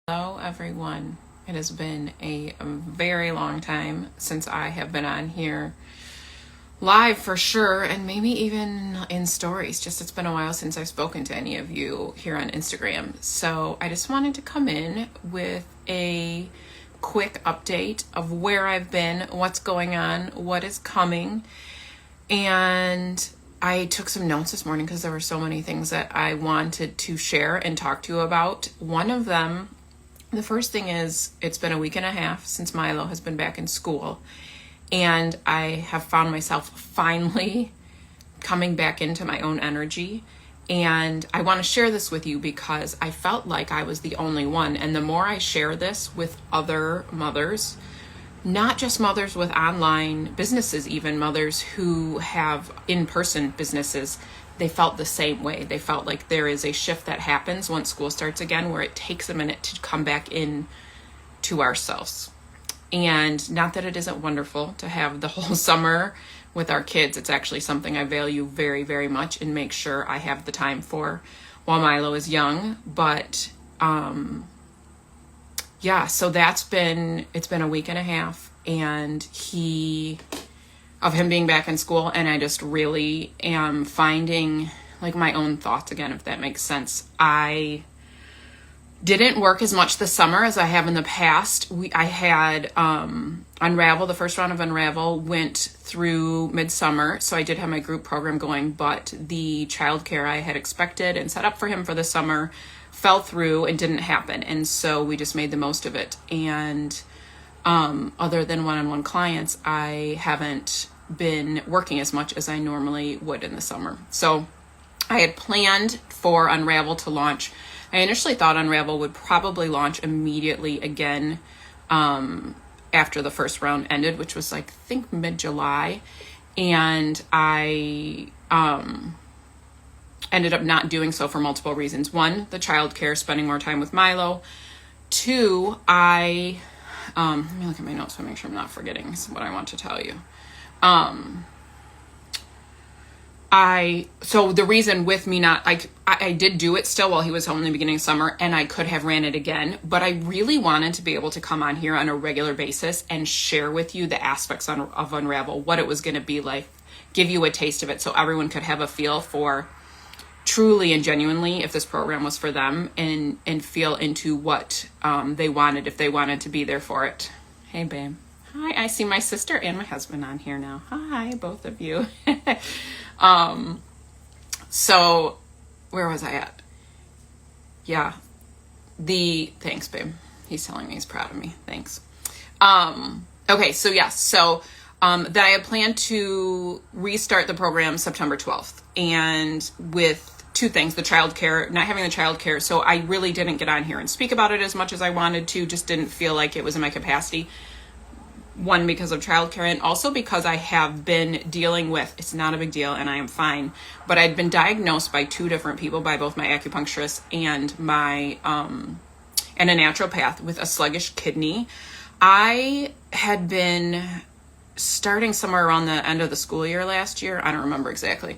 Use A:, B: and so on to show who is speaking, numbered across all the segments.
A: Hello, everyone. It has been a very long time since I have been on here live for sure, and maybe even in stories. Just it's been a while since I've spoken to any of you here on Instagram. So I just wanted to come in with a quick update of where I've been, what's going on, what is coming. And I took some notes this morning because there were so many things that I wanted to share and talk to you about. One of them, the first thing is, it's been a week and a half since Milo has been back in school, and I have found myself finally coming back into my own energy. And I want to share this with you because I felt like I was the only one. And the more I share this with other mothers, not just mothers with online businesses, even mothers who have in-person businesses, they felt the same way. They felt like there is a shift that happens once school starts again, where it takes a minute to come back in to ourselves. And not that it isn't wonderful to have the whole summer with our kids. It's actually something I value very, very much and make sure I have the time for while Milo is young. But yeah, so it's been a week and a half, and of him being back in school, and I just really am finding like my own thoughts again, if that makes sense. I didn't work as much this summer as I have in the past. I had Unravel, the first round of Unravel went through midsummer, so I did have my group program going, but the childcare I had expected and set up for him for the summer fell through and didn't happen, and so we just made the most of it. And other than one-on-one clients, I haven't been working as much as I normally would in the summer. So I had planned for Unravel to launch. I initially thought Unravel would probably launch immediately again after the first round ended, which was like, I think mid-July. And I ended up not doing so for multiple reasons. One, the childcare, spending more time with Milo. Two, let me look at my notes to make sure I'm not forgetting what I want to tell you. So the reason with me not, I did do it still while he was home in the beginning of summer, and I could have ran it again, but I really wanted to be able to come on here on a regular basis and share with you the aspects of Unravel, what it was going to be like, give you a taste of it so everyone could have a feel for truly and genuinely if this program was for them, and feel into what they wanted, if they wanted to be there for it. Hey, babe. Hi, I see my sister and my husband on here now. Hi, both of you. So where was I at? Yeah. Thanks, babe. He's telling me he's proud of me. Thanks. Okay. So yeah. So, that I had planned to restart the program September 12th, and with two things, not having the childcare. So I really didn't get on here and speak about it as much as I wanted to, just didn't feel like it was in my capacity. One, because of childcare, and also because I have been dealing with, it's not a big deal and I am fine, but I'd been diagnosed by two different people, by both my acupuncturist and and a naturopath, with a sluggish kidney. I had been starting somewhere around the end of the school year last year. I don't remember exactly.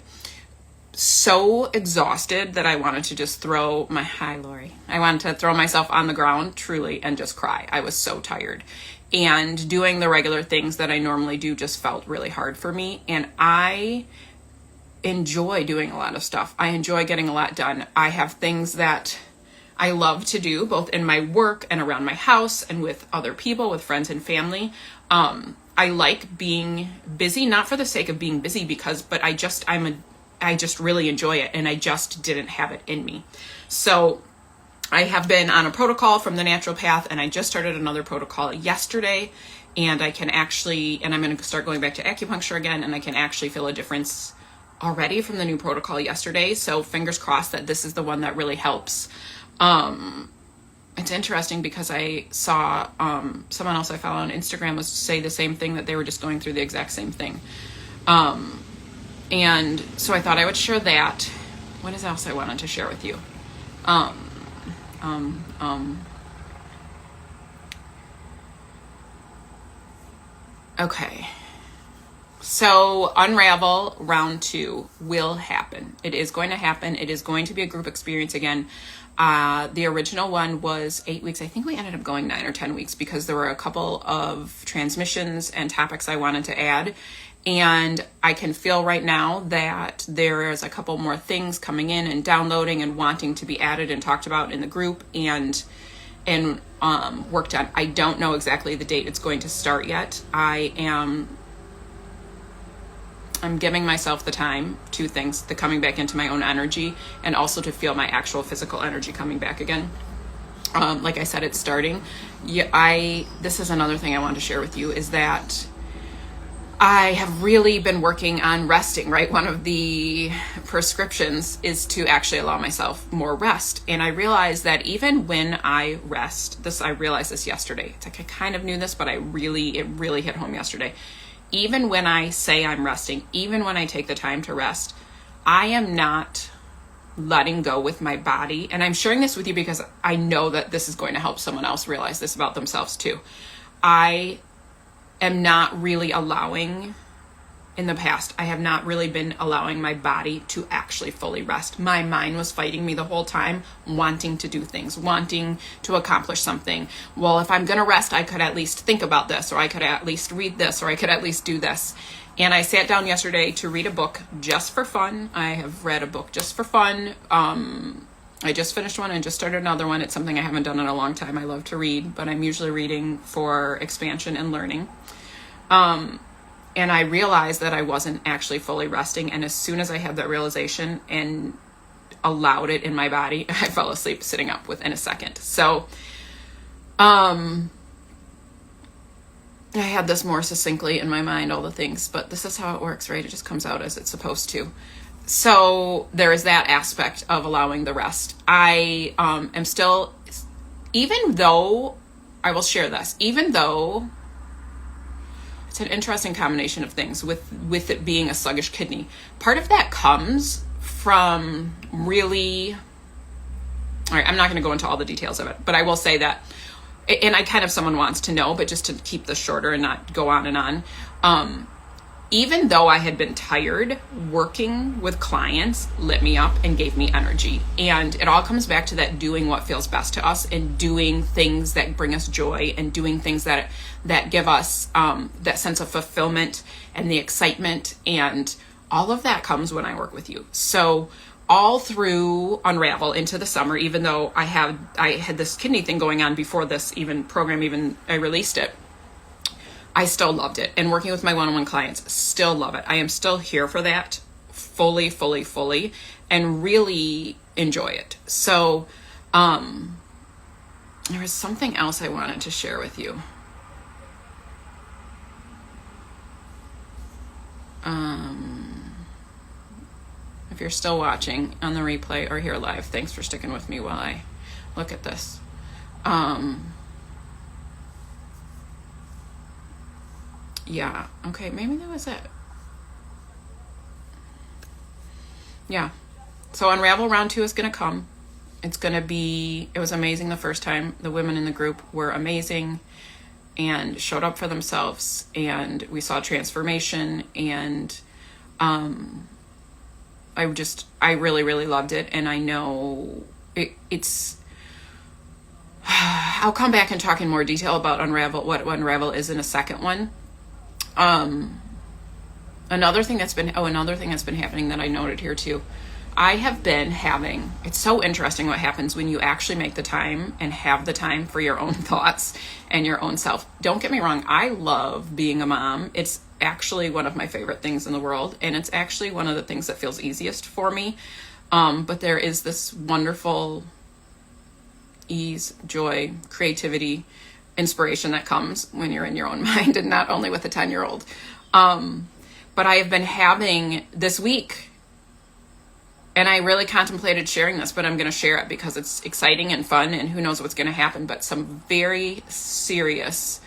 A: So exhausted that I wanted to just hi, Lori. I wanted to throw myself on the ground, truly, and just cry. I was so tired. And doing the regular things that I normally do just felt really hard for me. And I enjoy doing a lot of stuff. I enjoy getting a lot done. I have things that I love to do, both in my work and around my house and with other people, with friends and family. I like being busy, not for the sake of being busy, but I just really enjoy it, and I just didn't have it in me. So I have been on a protocol from the naturopath, and I just started another protocol yesterday, and I'm going to start going back to acupuncture again, and I can actually feel a difference already from the new protocol yesterday. So fingers crossed that this is the one that really helps. It's interesting because I saw someone else I follow on Instagram say the same thing, that they were just going through the exact same thing. And so I thought I would share that. What else I wanted to share with you? Okay. So Unravel round 2 will happen. It is going to happen. It is going to be a group experience again. The original one was 8 weeks. I think we ended up going 9 or 10 weeks because there were a couple of transmissions and topics I wanted to add. And I can feel right now that there is a couple more things coming in and downloading and wanting to be added and talked about in the group and worked on. I don't know exactly the date it's going to start yet. I'm giving myself the time, 2 things, the coming back into my own energy and also to feel my actual physical energy coming back again. Like I said, it's starting. This is another thing I wanted to share with you is that I have really been working on resting, right? One of the prescriptions is to actually allow myself more rest. And I realized that even when I rest, I realized this yesterday. It's like I kind of knew this, but it really hit home yesterday. Even when I say I'm resting, even when I take the time to rest, I am not letting go with my body. And I'm sharing this with you because I know that this is going to help someone else realize this about themselves too. I am not really allowing, in the past, I have not really been allowing my body to actually fully rest. My mind was fighting me the whole time, wanting to do things, wanting to accomplish something. Well, if I'm going to rest, I could at least think about this, or I could at least read this, or I could at least do this. And I sat down yesterday to read a book just for fun. I have read a book just for fun. I just finished one and just started another one. It's something I haven't done in a long time. I love to read, but I'm usually reading for expansion and learning. And I realized that I wasn't actually fully resting. And as soon as I had that realization and allowed it in my body, I fell asleep sitting up within a second. So, I had this more succinctly in my mind, all the things, but this is how it works, right? It just comes out as it's supposed to. So there is that aspect of allowing the rest. I am still, even though, I will share this, even though it's an interesting combination of things with it being a sluggish kidney. Part of that comes from really, all right, I'm not going to go into all the details of it, but I will say that, and I kind of, someone wants to know, but just to keep this shorter and not go on and on. Even though I had been tired, working with clients lit me up and gave me energy. And it all comes back to that doing what feels best to us and doing things that bring us joy and doing things that give us that sense of fulfillment and the excitement. And all of that comes when I work with you. So all through Unravel into the summer, even though I had this kidney thing going on before this program I released it, I still loved it. And working with my one-on-one clients, still love it. I am still here for that fully, and really enjoy it. So there was something else I wanted to share with you. If you're still watching on the replay or here live, thanks for sticking with me while I look at this. Yeah, okay, maybe that was it. Yeah, so Unravel round 2 is going to come. It was amazing the first time. The women in the group were amazing and showed up for themselves, and we saw transformation, and I really loved it. And I know it's I'll come back and talk in more detail about what Unravel is in a second one. Another thing that's been happening that I noted here too. I have been having, it's so interesting what happens when you actually make the time and have the time for your own thoughts and your own self. Don't get me wrong. I love being a mom. It's actually one of my favorite things in the world. And it's actually one of the things that feels easiest for me. But there is this wonderful ease, joy, creativity, inspiration that comes when you're in your own mind and not only with a 10-year-old. But I have been having this week, and I really contemplated sharing this, but I'm going to share it because it's exciting and fun, and who knows what's going to happen, but some very serious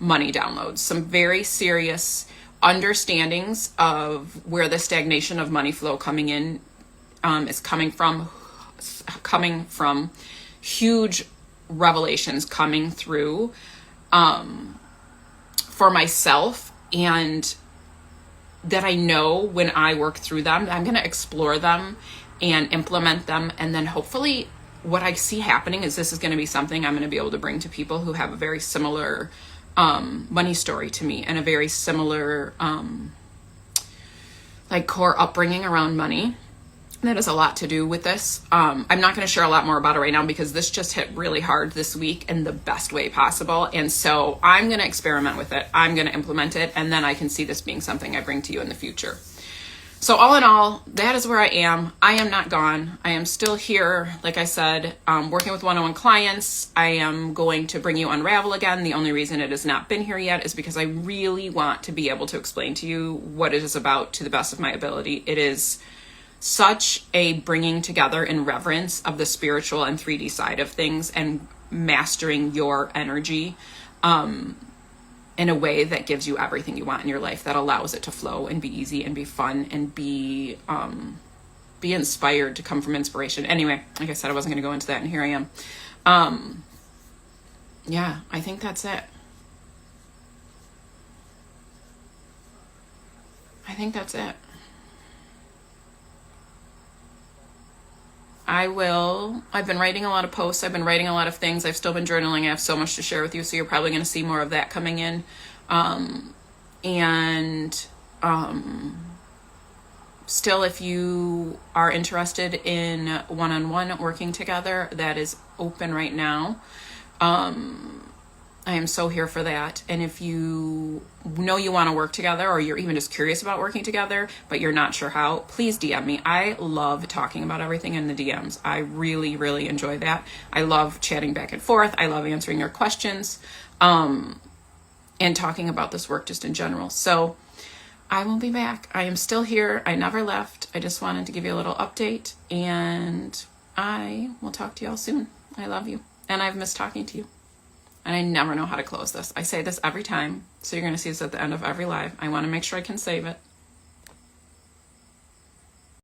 A: money downloads, some very serious understandings of where the stagnation of money flow coming in is coming from huge revelations coming through for myself, and that I know when I work through them, I'm going to explore them and implement them. And then hopefully what I see happening is this is going to be something I'm going to be able to bring to people who have a very similar money story to me, and a very similar like core upbringing around money. That has a lot to do with this. I'm not going to share a lot more about it right now because this just hit really hard this week in the best way possible. And so I'm going to experiment with it. I'm going to implement it. And then I can see this being something I bring to you in the future. So all in all, that is where I am. I am not gone. I am still here. Like I said, working with one-on-one clients. I am going to bring you Unravel again. The only reason it has not been here yet is because I really want to be able to explain to you what it is about to the best of my ability. It is such a bringing together in reverence of the spiritual and 3D side of things, and mastering your energy in a way that gives you everything you want in your life, that allows it to flow and be easy and be fun and be inspired, to come from inspiration. Anyway, like I said, I wasn't going to go into that, and here I am. Yeah, I think that's it. I've been writing a lot of posts. I've been writing a lot of things. I've still been journaling. I have so much to share with you. So you're probably going to see more of that coming in. Still, if you are interested in one-on-one working together, that is open right now. I am so here for that. And if you know you want to work together, or you're even just curious about working together, but you're not sure how, please DM me. I love talking about everything in the DMs. I really, really enjoy that. I love chatting back and forth. I love answering your questions, and talking about this work just in general. So I will be back. I am still here. I never left. I just wanted to give you a little update, and I will talk to you all soon. I love you, and I've missed talking to you. And I never know how to close this. I say this every time, so you're going to see this at the end of every live. I want to make sure I can save it.